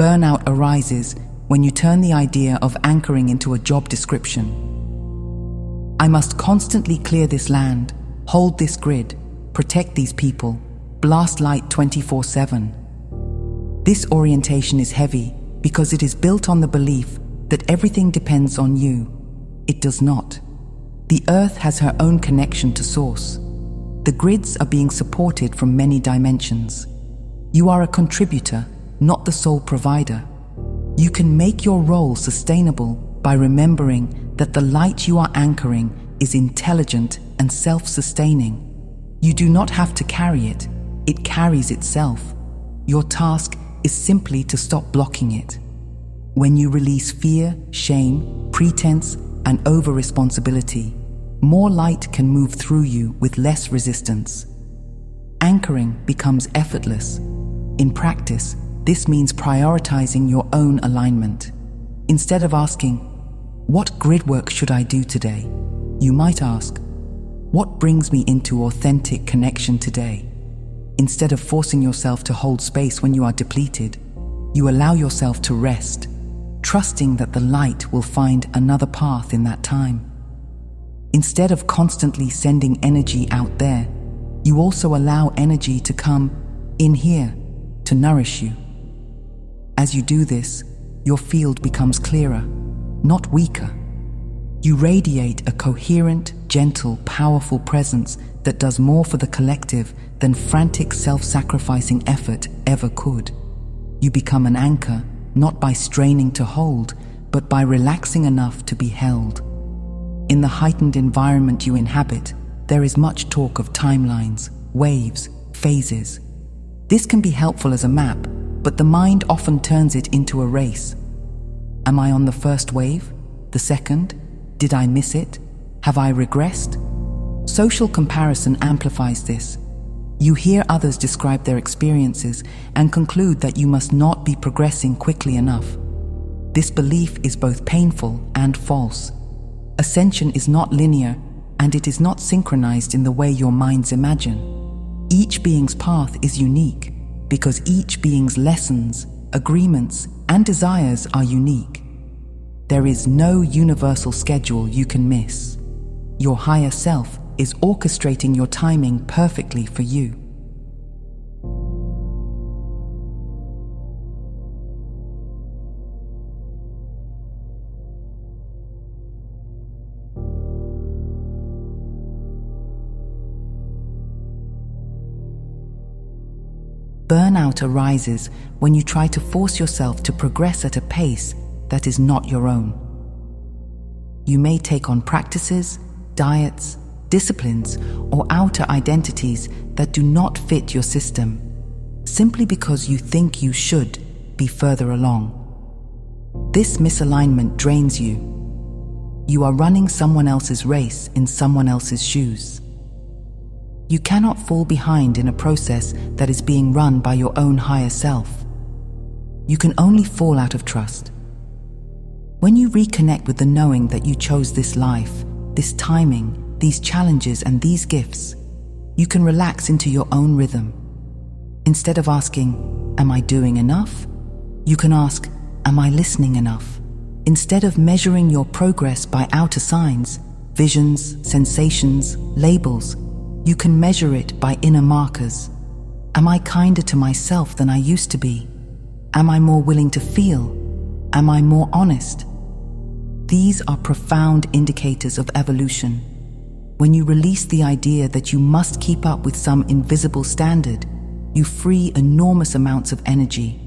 Burnout arises when you turn the idea of anchoring into a job description. I must constantly clear this land, hold this grid, protect these people, blast light 24/7. This orientation is heavy because it is built on the belief that everything depends on you. It does not. The Earth has her own connection to Source. The grids are being supported from many dimensions. You are a contributor, not the sole provider. You can make your role sustainable by remembering that the light you are anchoring is intelligent and self-sustaining. You do not have to carry it. It carries itself. Your task is simply to stop blocking it. When you release fear, shame, pretense, and over-responsibility, more light can move through you with less resistance. Anchoring becomes effortless. In practice, this means prioritizing your own alignment. Instead of asking, "What grid work should I do today?" you might ask, "What brings me into authentic connection today?" Instead of forcing yourself to hold space when you are depleted, you allow yourself to rest, trusting that the light will find another path in that time. Instead of constantly sending energy out there, you also allow energy to come in here to nourish you. As you do this, your field becomes clearer, not weaker. You radiate a coherent, gentle, powerful presence that does more for the collective than frantic self-sacrificing effort ever could. You become an anchor, not by straining to hold, but by relaxing enough to be held. In the heightened environment you inhabit, there is much talk of timelines, waves, phases. This can be helpful as a map, but the mind often turns it into a race. Am I on the first wave? The second? Did I miss it? Have I regressed? Social comparison amplifies this. You hear others describe their experiences and conclude that you must not be progressing quickly enough. This belief is both painful and false. Ascension is not linear, and it is not synchronized in the way your minds imagine. Each being's path is unique because each being's lessons, agreements, and desires are unique. There is no universal schedule you can miss. Your higher self is orchestrating your timing perfectly for you. Burnout arises when you try to force yourself to progress at a pace that is not your own. You may take on practices, diets, disciplines, or outer identities that do not fit your system, simply because you think you should be further along. This misalignment drains you. You are running someone else's race in someone else's shoes. You cannot fall behind in a process that is being run by your own higher self. You can only fall out of trust. When you reconnect with the knowing that you chose this life, this timing, these challenges, and these gifts, you can relax into your own rhythm. Instead of asking, "Am I doing enough?" you can ask, "Am I listening enough?" Instead of measuring your progress by outer signs, visions, sensations, labels, you can measure it by inner markers. Am I kinder to myself than I used to be? Am I more willing to feel? Am I more honest? These are profound indicators of evolution. When you release the idea that you must keep up with some invisible standard, you free enormous amounts of energy.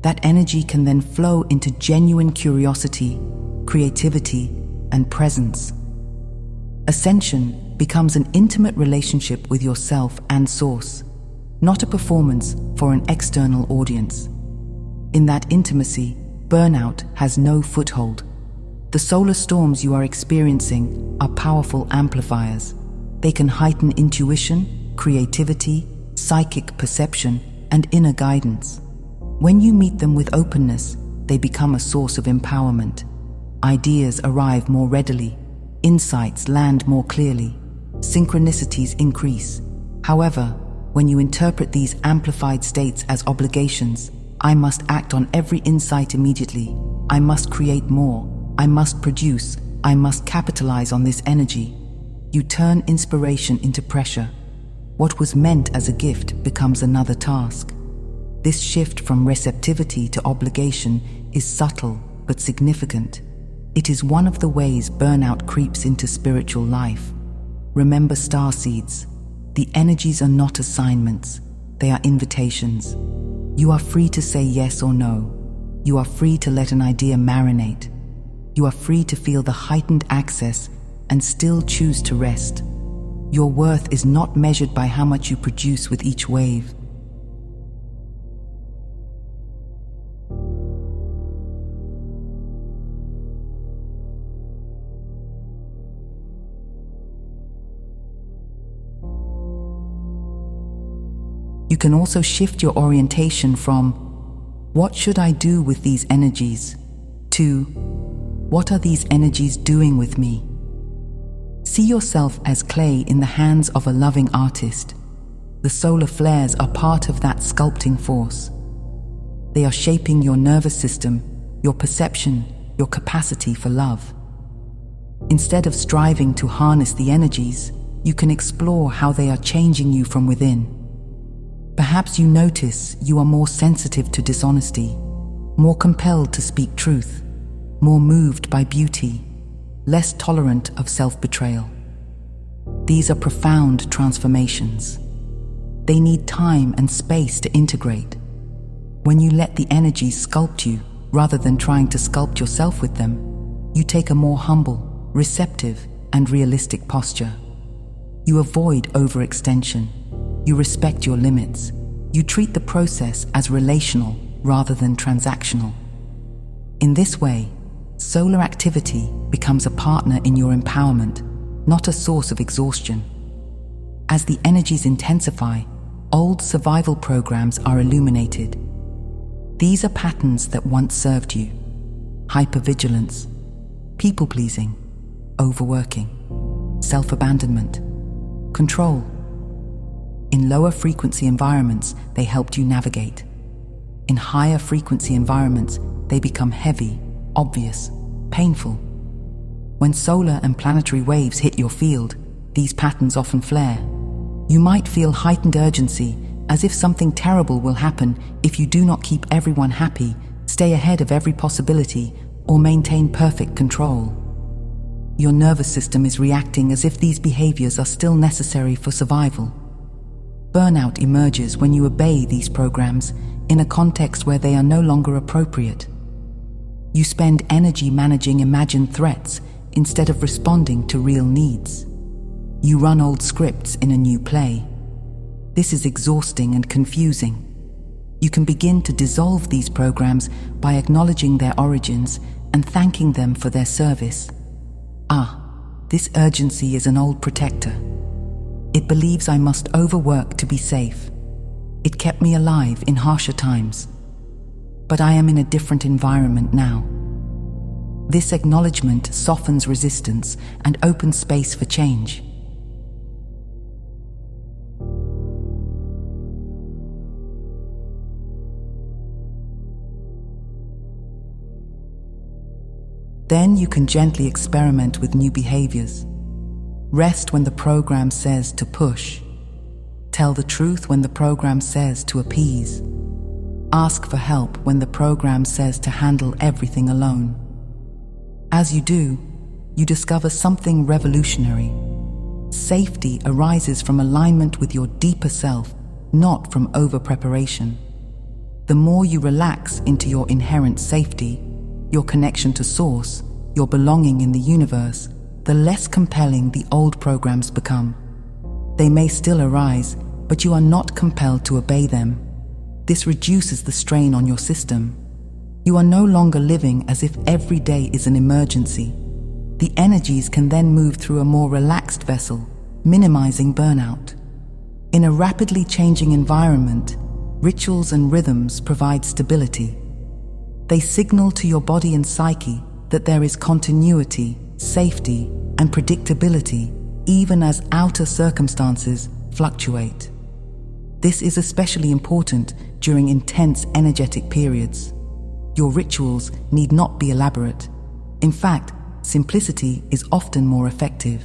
That energy can then flow into genuine curiosity, creativity, and presence. Ascension becomes an intimate relationship with yourself and Source, not a performance for an external audience. In that intimacy, burnout has no foothold. The solar storms you are experiencing are powerful amplifiers. They can heighten intuition, creativity, psychic perception, and inner guidance. When you meet them with openness, they become a source of empowerment. Ideas arrive more readily. Insights land more clearly. Synchronicities increase. However, when you interpret these amplified states as obligations, I must act on every insight immediately. I must create more. I must produce. I must capitalize on this energy. You turn inspiration into pressure. What was meant as a gift becomes another task. This shift from receptivity to obligation is subtle but significant. It is one of the ways burnout creeps into spiritual life. Remember starseeds. The energies are not assignments. They are invitations. You are free to say yes or no. You are free to let an idea marinate. You are free to feel the heightened access and still choose to rest. Your worth is not measured by how much you produce with each wave. You can also shift your orientation from, what should I do with these energies, to, what are these energies doing with me? See yourself as clay in the hands of a loving artist. The solar flares are part of that sculpting force. They are shaping your nervous system, your perception, your capacity for love. Instead of striving to harness the energies, you can explore how they are changing you from within. Perhaps you notice you are more sensitive to dishonesty, more compelled to speak truth, more moved by beauty, less tolerant of self-betrayal. These are profound transformations. They need time and space to integrate. When you let the energies sculpt you, rather than trying to sculpt yourself with them, you take a more humble, receptive, and realistic posture. You avoid overextension. You respect your limits. You treat the process as relational rather than transactional. In this way, solar activity becomes a partner in your empowerment, not a source of exhaustion. As the energies intensify, old survival programs are illuminated. These are patterns that once served you: hypervigilance, people-pleasing, overworking, self-abandonment, control. In lower frequency environments, they helped you navigate. In higher frequency environments, they become heavy, obvious, painful. When solar and planetary waves hit your field, these patterns often flare. You might feel heightened urgency, as if something terrible will happen if you do not keep everyone happy, stay ahead of every possibility, or maintain perfect control. Your nervous system is reacting as if these behaviors are still necessary for survival. Burnout emerges when you obey these programs in a context where they are no longer appropriate. You spend energy managing imagined threats instead of responding to real needs. You run old scripts in a new play. This is exhausting and confusing. You can begin to dissolve these programs by acknowledging their origins and thanking them for their service. This urgency is an old protector. It believes I must overwork to be safe. It kept me alive in harsher times. But I am in a different environment now. This acknowledgement softens resistance and opens space for change. Then you can gently experiment with new behaviors. Rest when the program says to push. Tell the truth when the program says to appease. Ask for help when the program says to handle everything alone. As you do, you discover something revolutionary. Safety arises from alignment with your deeper self, not from over-preparation. The more you relax into your inherent safety, your connection to Source, your belonging in the universe, the less compelling the old programs become. They may still arise, but you are not compelled to obey them. This reduces the strain on your system. You are no longer living as if every day is an emergency. The energies can then move through a more relaxed vessel, minimizing burnout. In a rapidly changing environment, rituals and rhythms provide stability. They signal to your body and psyche that there is continuity, safety, and predictability, even as outer circumstances fluctuate. This is especially important during intense energetic periods. Your rituals need not be elaborate. In fact, simplicity is often more effective.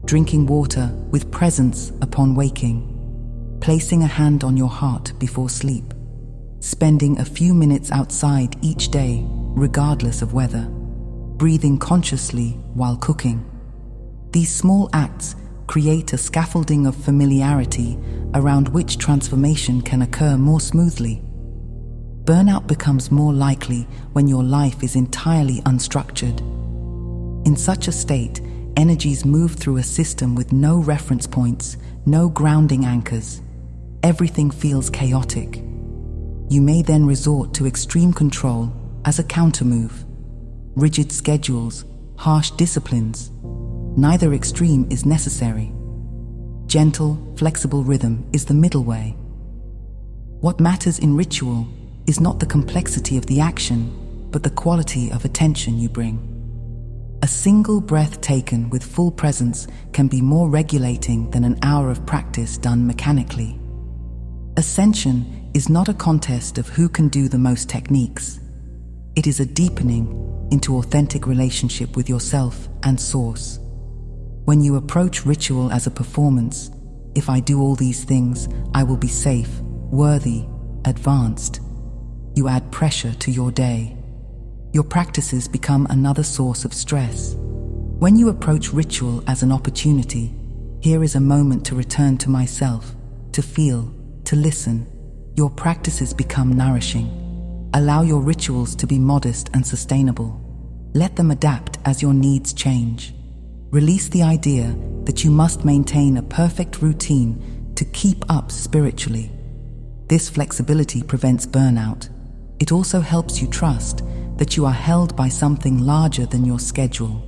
Drinking water with presence upon waking, placing a hand on your heart before sleep, spending a few minutes outside each day, regardless of weather, breathing consciously while cooking. These small acts create a scaffolding of familiarity around which transformation can occur more smoothly. Burnout becomes more likely when your life is entirely unstructured. In such a state, energies move through a system with no reference points, no grounding anchors. Everything feels chaotic. You may then resort to extreme control as a countermove. Rigid schedules, harsh disciplines. Neither extreme is necessary. Gentle, flexible rhythm is the middle way. What matters in ritual is not the complexity of the action, but the quality of attention you bring. A single breath taken with full presence can be more regulating than an hour of practice done mechanically. Ascension is not a contest of who can do the most techniques. It is a deepening into authentic relationship with yourself and Source. When you approach ritual as a performance, if I do all these things, I will be safe, worthy, advanced. You add pressure to your day. Your practices become another source of stress. When you approach ritual as an opportunity, here is a moment to return to myself, to feel, to listen. Your practices become nourishing. Allow your rituals to be modest and sustainable. Let them adapt as your needs change. Release the idea that you must maintain a perfect routine to keep up spiritually. This flexibility prevents burnout. It also helps you trust that you are held by something larger than your schedule.